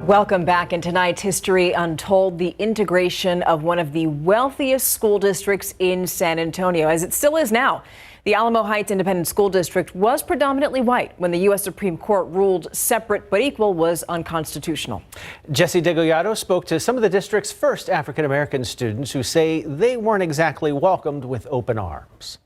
Welcome back. In tonight's History Untold, the integration of one of the wealthiest school districts in San Antonio, as it still is now. The Alamo Heights Independent School District was predominantly white when the U.S. Supreme Court ruled separate but equal was unconstitutional. Jesse DeGollado spoke to some of the district's first African-American students who say they weren't exactly welcomed with open arms.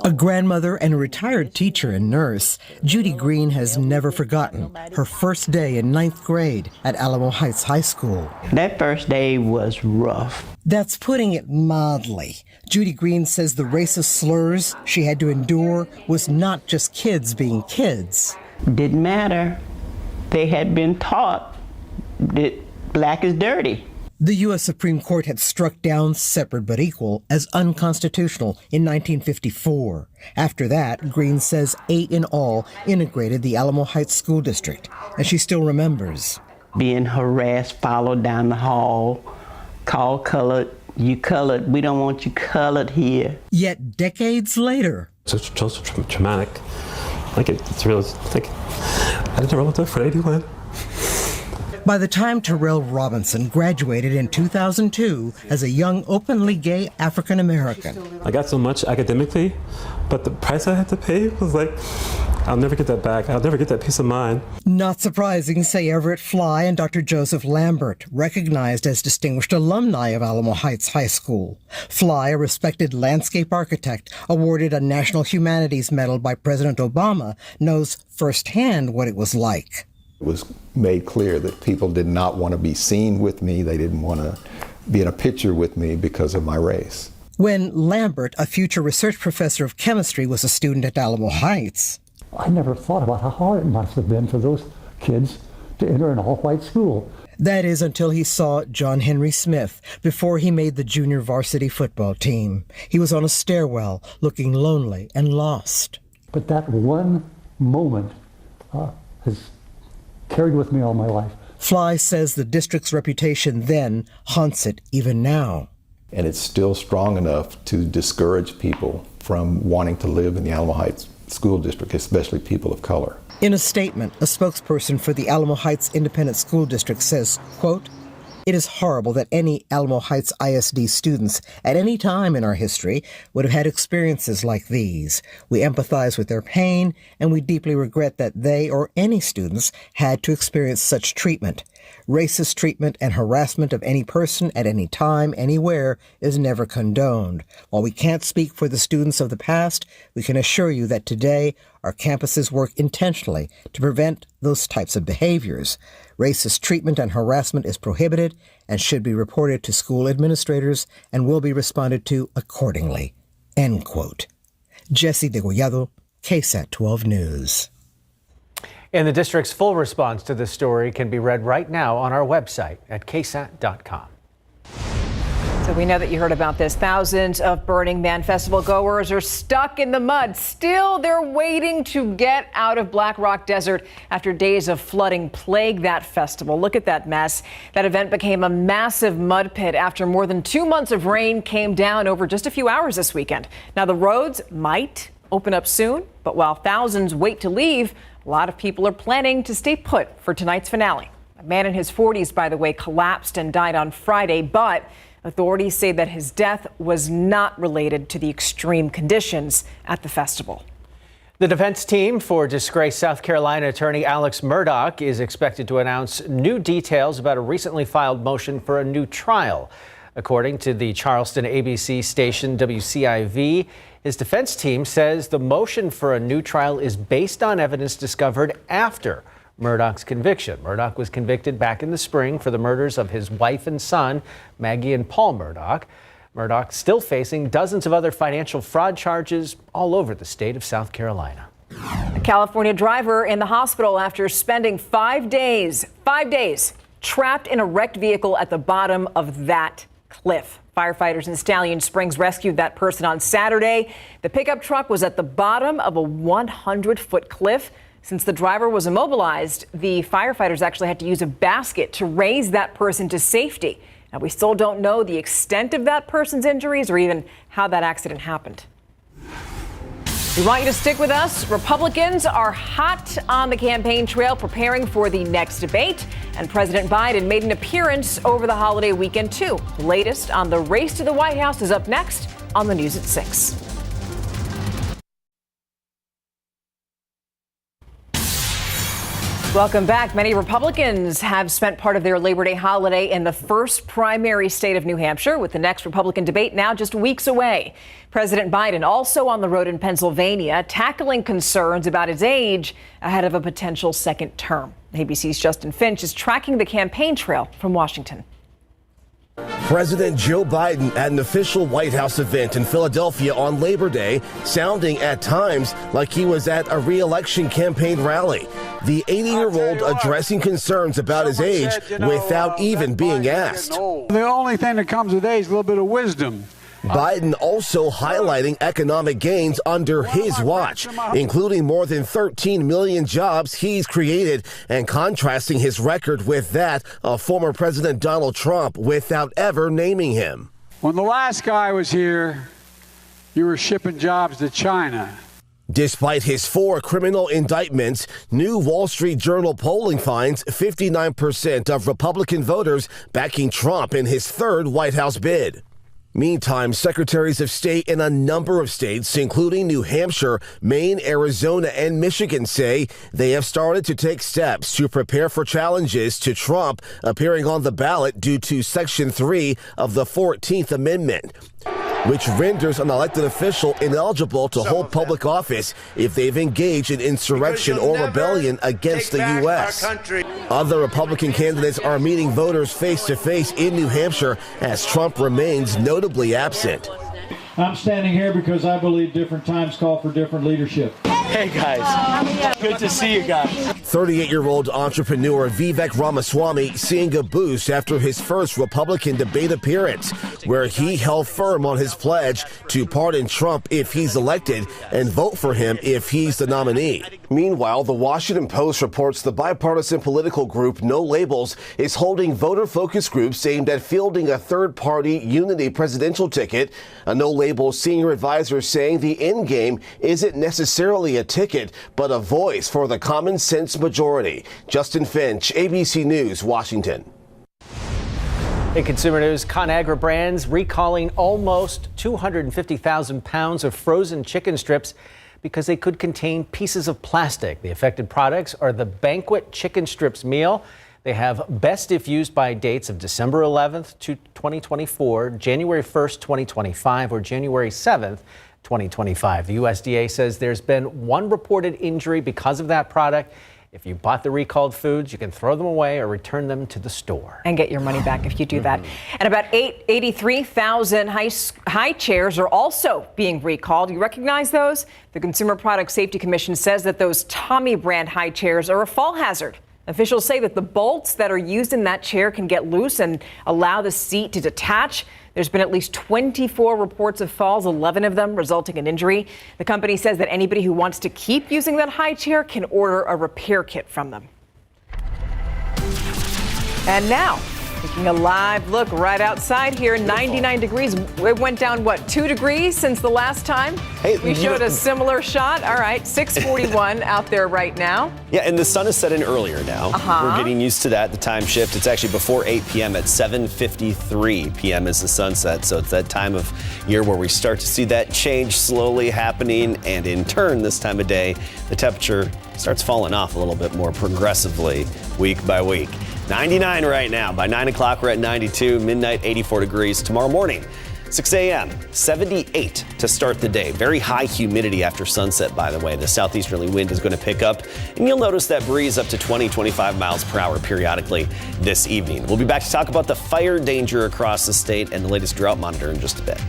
A grandmother and a retired teacher and nurse, Judy Green has never forgotten her first day in 9th grade at Alamo Heights High School. That first day was rough. That's putting it mildly. Judy Green says the racist slurs she had to endure was not just kids being kids. Didn't matter. They had been taught that black is dirty. The U.S. Supreme Court had struck down separate but equal as unconstitutional in 1954. After that, Green says 8 in all integrated the Alamo Heights School District, and she still remembers. Being harassed, followed down the hall, called colored, you colored, we don't want you colored here. Yet decades later. It's just traumatic. It's real, I didn't want to for anyone. By the time Terrell Robinson graduated in 2002 as a young, openly gay African-American. I got so much academically, but the price I had to pay was I'll never get that back. I'll never get that peace of mind. Not surprising, say Everett Fly and Dr. Joseph Lambert, recognized as distinguished alumni of Alamo Heights High School. Fly, a respected landscape architect, awarded a National Humanities Medal by President Obama, knows firsthand what it was like. It was made clear that people did not want to be seen with me. They didn't want to be in a picture with me because of my race. When Lambert, a future research professor of chemistry, was a student at Alamo Heights. I never thought about how hard it must have been for those kids to enter an all-white school. That is until he saw John Henry Smith before he made the junior varsity football team. He was on a stairwell, looking lonely and lost. But that one moment has carried with me all my life. Fly says the district's reputation then haunts it even now. And it's still strong enough to discourage people from wanting to live in the Alamo Heights School District, especially people of color. In a statement, a spokesperson for the Alamo Heights Independent School District says, quote, "It is horrible that any Alamo Heights ISD students at any time in our history would have had experiences like these. We empathize with their pain, and we deeply regret that they or any students had to experience such treatment. Racist treatment and harassment of any person at any time, anywhere, is never condoned. While we can't speak for the students of the past, we can assure you that today our campuses work intentionally to prevent those types of behaviors. Racist treatment and harassment is prohibited and should be reported to school administrators and will be responded to accordingly." End quote. Jesse DeGollado, KSAT12 News. And the district's full response to this story can be read right now on our website at KSAT.com. So we know that you heard about this. Thousands of Burning Man Festival goers are stuck in the mud. Still, they're waiting to get out of Black Rock Desert after days of flooding plagued that festival. Look at that mess. That event became a massive mud pit after more than 2 months of rain came down over just a few hours this weekend. Now, the roads might open up soon, but while thousands wait to leave, a lot of people are planning to stay put for tonight's finale. A man in his 40s, by the way, collapsed and died on Friday, but authorities say that his death was not related to the extreme conditions at the festival. The defense team for disgraced South Carolina attorney Alex Murdaugh is expected to announce new details about a recently filed motion for a new trial. According to the Charleston ABC station WCIV, his defense team says the motion for a new trial is based on evidence discovered after Murdaugh's conviction. Murdaugh was convicted back in the spring for the murders of his wife and son, Maggie and Paul Murdaugh. Murdaugh still facing dozens of other financial fraud charges all over the state of South Carolina. A California driver in the hospital after spending 5 days trapped in a wrecked vehicle at the bottom of that cliff. Firefighters in Stallion Springs rescued that person on Saturday. The pickup truck was at the bottom of a 100-foot cliff. Since the driver was immobilized, the firefighters actually had to use a basket to raise that person to safety. Now, we still don't know the extent of that person's injuries or even how that accident happened. We want you to stick with us. Republicans are hot on the campaign trail preparing for the next debate. And President Biden made an appearance over the holiday weekend, too. The latest on the race to the White House is up next on the news at 6. Welcome back. Many Republicans have spent part of their Labor Day holiday in the first primary state of New Hampshire, with the next Republican debate now just weeks away. President Biden also on the road in Pennsylvania, tackling concerns about his age ahead of a potential second term. ABC's Justin Finch is tracking the campaign trail from Washington. President Joe Biden at an official White House event in Philadelphia on Labor Day, sounding at times like he was at a re-election campaign rally. The 80-year-old addressing concerns about his age without even being asked. The only thing that comes with age is a little bit of wisdom. Biden also highlighting economic gains under his watch, including more than 13 million jobs he's created, and contrasting his record with that of former President Donald Trump without ever naming him. When the last guy was here, you were shipping jobs to China. Despite his 4 criminal indictments, new Wall Street Journal polling finds 59% of Republican voters backing Trump in his third White House bid. Meantime, secretaries of state in a number of states, including New Hampshire, Maine, Arizona, and Michigan, say they have started to take steps to prepare for challenges to Trump appearing on the ballot due to Section 3 of the 14th Amendment, which renders an elected official ineligible to hold public office if they've engaged in insurrection or rebellion against the U.S. Other Republican candidates are meeting voters face-to-face in New Hampshire as Trump remains notably absent. I'm standing here because I believe different times call for different leadership. Hey guys, good to see you guys. 38-year-old entrepreneur Vivek Ramaswamy seeing a boost after his first Republican debate appearance, where he held firm on his pledge to pardon Trump if he's elected and vote for him if he's the nominee. Meanwhile, the Washington Post reports the bipartisan political group No Labels is holding voter focus groups aimed at fielding a third-party unity presidential ticket. A No Labels senior advisor saying the end game isn't necessarily a ticket, but a voice for the common sense majority. Justin Finch, ABC News, Washington. In consumer news, ConAgra Brands recalling almost 250,000 pounds of frozen chicken strips because they could contain pieces of plastic. The affected products are the Banquet Chicken Strips meal. They have best if used by dates of December 11th, 2024, January 1st, 2025, or January 7th, 2025. The USDA says there's been one reported injury because of that product. If you bought the recalled foods, you can throw them away or return them to the store. And get your money back if you do that. And about 83,000 high chairs are also being recalled. You recognize those? The Consumer Product Safety Commission says that those Tommy brand high chairs are a fall hazard. Officials say that the bolts that are used in that chair can get loose and allow the seat to detach. There's been at least 24 reports of falls, 11 of them resulting in injury. The company says that anybody who wants to keep using that high chair can order a repair kit from them. And now, taking a live look right outside here, 99 degrees. It went down, 2 degrees since the last time? We showed a similar shot. All right, 6:41 out there right now. Yeah, and the sun is setting earlier now. We're getting used to that, the time shift. It's actually before 8 p.m. at 7:53 p.m. is the sunset. So it's that time of year where we start to see that change slowly happening. And in turn, this time of day, the temperature starts falling off a little bit more progressively week by week. 99 right now. By 9 o'clock, we're at 92. Midnight, 84 degrees. Tomorrow morning, 6 a.m., 78 to start the day. Very high humidity after sunset, by the way. The southeasterly wind is going to pick up, and you'll notice that breeze up to 20, 25 miles per hour periodically this evening. We'll be back to talk about the fire danger across the state and the latest drought monitor in just a bit.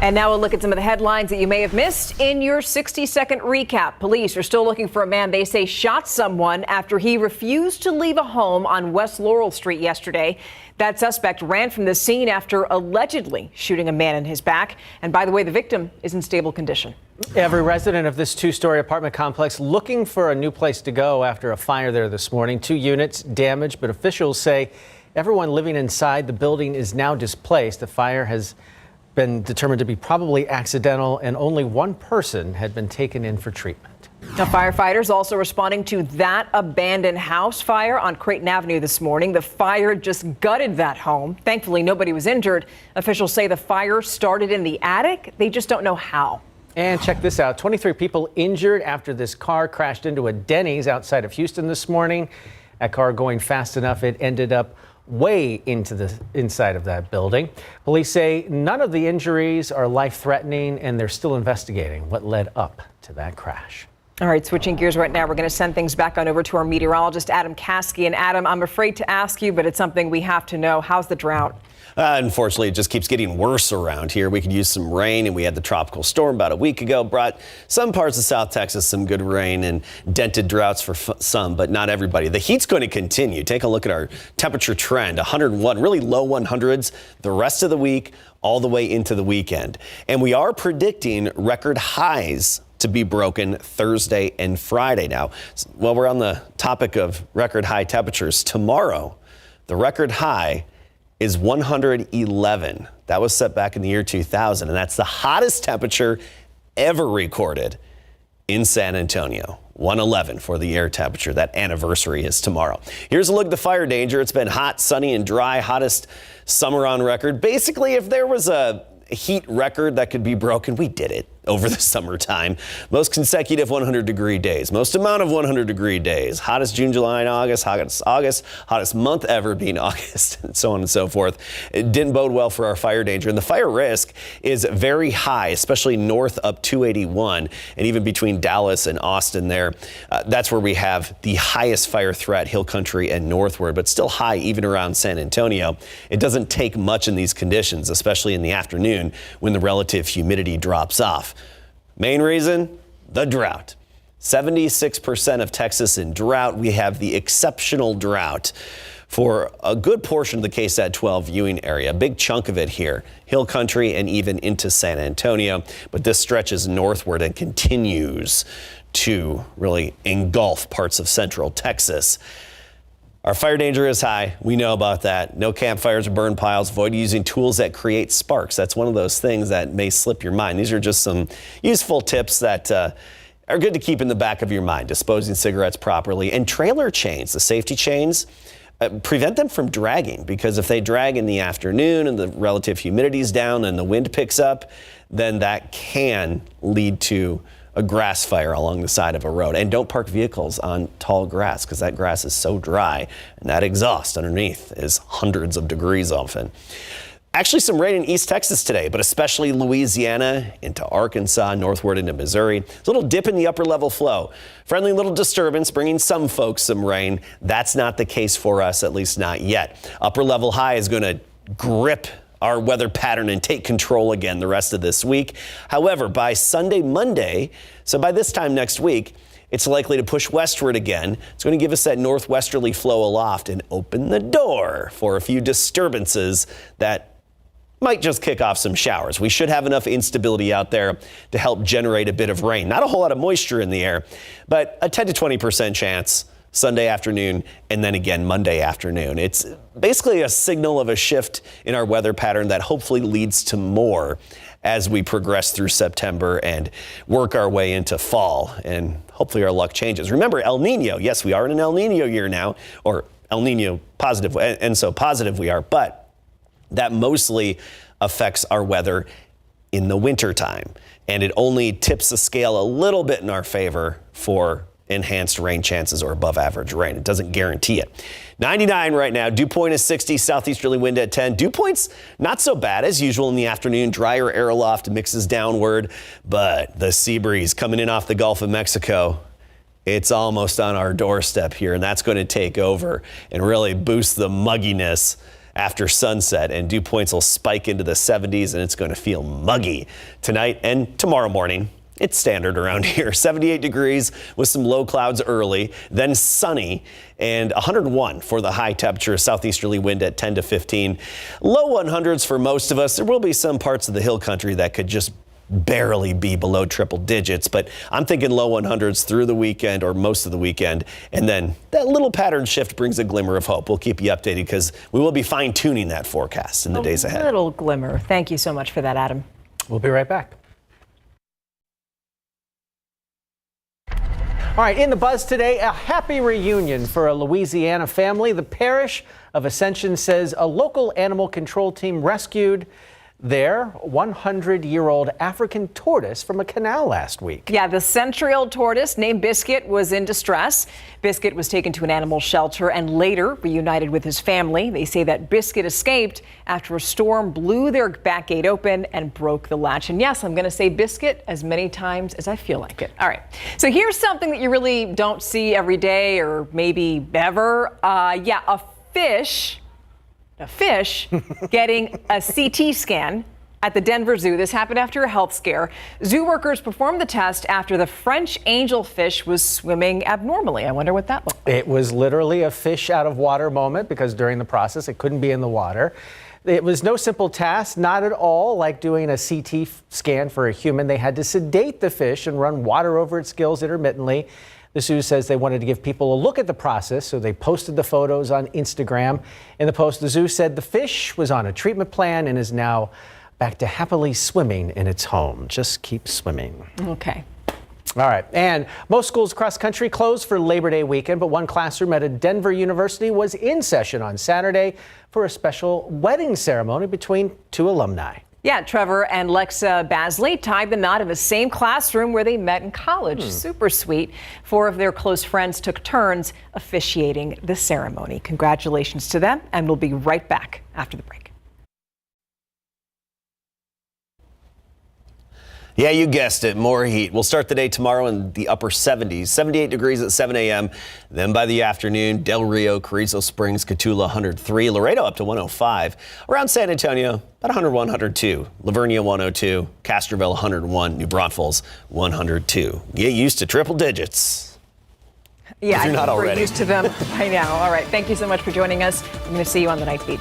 And now we'll look at some of the headlines that you may have missed in your 60-second recap. Police are still looking for a man they say shot someone after he refused to leave a home on West Laurel Street yesterday. That suspect ran from the scene after allegedly shooting a man in his back. And by the way, the victim is in stable condition. Every resident of this 2-story apartment complex looking for a new place to go after a fire there this morning. 2 units damaged, but officials say everyone living inside the building is now displaced. The fire has been determined to be probably accidental, and only one person had been taken in for treatment. Now, firefighters also responding to that abandoned house fire on Creighton Avenue this morning. The fire just gutted that home. Thankfully, nobody was injured. Officials say the fire started in the attic. They just don't know how. And check this out. 23 people injured after this car crashed into a Denny's outside of Houston this morning. That car going fast enough, it ended up way into the inside of that building. Police say none of the injuries are life-threatening, and they're still investigating what led up to that crash. All right, switching gears right now, we're going to send things back on over to our meteorologist, Adam Caskey. And Adam, I'm afraid to ask you, but it's something we have to know. How's the drought? Unfortunately, it just keeps getting worse around here. We could use some rain, and we had the tropical storm about a week ago, brought some parts of South Texas some good rain and dented droughts for some, but not everybody. The heat's going to continue. Take a look at our temperature trend, 101, really low 100s the rest of the week, all the way into the weekend. And we are predicting record highs to be broken Thursday and Friday. Now, while we're on the topic of record high temperatures, tomorrow, the record high is 111. That was set back in the year 2000, and that's the hottest temperature ever recorded in San Antonio. 111 for the air temperature. That anniversary is tomorrow. Here's a look at the fire danger. It's been hot, sunny, and dry. Hottest summer on record. Basically, if there was a heat record that could be broken, we did it over the summertime. Most consecutive 100-degree days, most amount of 100-degree days, hottest June, July, and August, hottest month ever being August, and so on and so forth. It didn't bode well for our fire danger, and the fire risk is very high, especially north up 281, and even between Dallas and Austin there. That's where we have the highest fire threat, Hill Country and northward, but still high even around San Antonio. It doesn't take much in these conditions, especially in the afternoon when the relative humidity drops off. Main reason, the drought. 76% of Texas in drought. We have the exceptional drought for a good portion of the KSAT12 viewing area. A big chunk of it here, Hill Country and even into San Antonio. But this stretches northward and continues to really engulf parts of central Texas. Our fire danger is high. We know about that. No campfires or burn piles. Avoid using tools that create sparks. That's one of those things that may slip your mind. These are just some useful tips that are good to keep in the back of your mind. Disposing cigarettes properly. And trailer chains, the safety chains, prevent them from dragging, because if they drag in the afternoon and the relative humidity is down and the wind picks up, then that can lead to a grass fire along the side of a road. And don't park vehicles on tall grass, because that grass is so dry, and that exhaust underneath is hundreds of degrees often. Actually, some rain in East Texas today, but especially Louisiana into Arkansas, northward into Missouri. A little dip in the upper level flow. Friendly little disturbance bringing some folks some rain. That's not the case for us, at least not yet. Upper level high is going to grip our weather pattern and take control again the rest of this week. However, by Sunday, Monday, so by this time next week, it's likely to push westward again. It's going to give us that northwesterly flow aloft and open the door for a few disturbances that might just kick off some showers. We should have enough instability out there to help generate a bit of rain. Not a whole lot of moisture in the air, but a 10 to 20% chance Sunday afternoon, and then again Monday afternoon. It's basically a signal of a shift in our weather pattern that hopefully leads to more as we progress through September and work our way into fall, and hopefully our luck changes. Remember, El Nino, yes, we are in an El Nino year now, or El Nino positive, and so positive we are, but that mostly affects our weather in the wintertime, and it only tips the scale a little bit in our favor for enhanced rain chances or above average rain. It doesn't guarantee it. 99 right now. Dew point is 60, southeasterly wind at 10. Dew point's not so bad as usual in the afternoon. Drier air aloft mixes downward, but the sea breeze coming in off the Gulf of Mexico, it's almost on our doorstep here, and that's going to take over and really boost the mugginess after sunset, and dew points will spike into the 70s, and it's going to feel muggy tonight and tomorrow morning. It's standard around here. 78 degrees with some low clouds early, then sunny, and 101 for the high temperature. Southeasterly wind at 10 to 15. Low 100s for most of us. There will be some parts of the hill country that could just barely be below triple digits. But I'm thinking low 100s through the weekend or most of the weekend. And then that little pattern shift brings a glimmer of hope. We'll keep you updated because we will be fine tuning that forecast in the days ahead. A little glimmer. Thank you so much for that, Adam. We'll be right back. All right, in the buzz today, a happy reunion for a Louisiana family. The parish of Ascension says a local animal control team rescued their 100-year-old African tortoise from a canal last week. Yeah, the century-old tortoise named Biscuit was in distress. Biscuit was taken to an animal shelter and later reunited with his family. They say that Biscuit escaped after a storm blew their back gate open and broke the latch. And yes, I'm going to say Biscuit as many times as I feel like it. All right, so here's something that you really don't see every day or maybe ever. A fish getting a CT scan at the Denver Zoo. This happened after a health scare. Zoo workers performed the test after the French angelfish was swimming abnormally. I wonder what that looked like. It was literally a fish out of water moment because during the process it couldn't be in the water. It was no simple task, not at all like doing a CT scan for a human. They had to sedate the fish and run water over its gills intermittently. The zoo says they wanted to give people a look at the process, so they posted the photos on Instagram. In the post, the zoo said the fish was on a treatment plan and is now back to happily swimming in its home. Just keep swimming. Okay. All right. And most schools across the country closed for Labor Day weekend, but one classroom at a Denver university was in session on Saturday for a special wedding ceremony between two alumni. Yeah, Trevor and Lexa Basley tied the knot in the same classroom where they met in college. Super sweet. 4 of their close friends took turns officiating the ceremony. Congratulations to them, and we'll be right back after the break. Yeah, you guessed it, more heat. We'll start the day tomorrow in the upper 70s, 78 degrees at 7 a.m. Then by the afternoon, Del Rio, Carrizo Springs, Cotulla 103, Laredo up to 105. Around San Antonio, about 101, 102. Lavernia 102, Castroville 101, New Braunfels 102. Get used to triple digits. Yeah, if you're not already. We're used to them by now. All right, thank you so much for joining us. I'm going to see you on the night beat.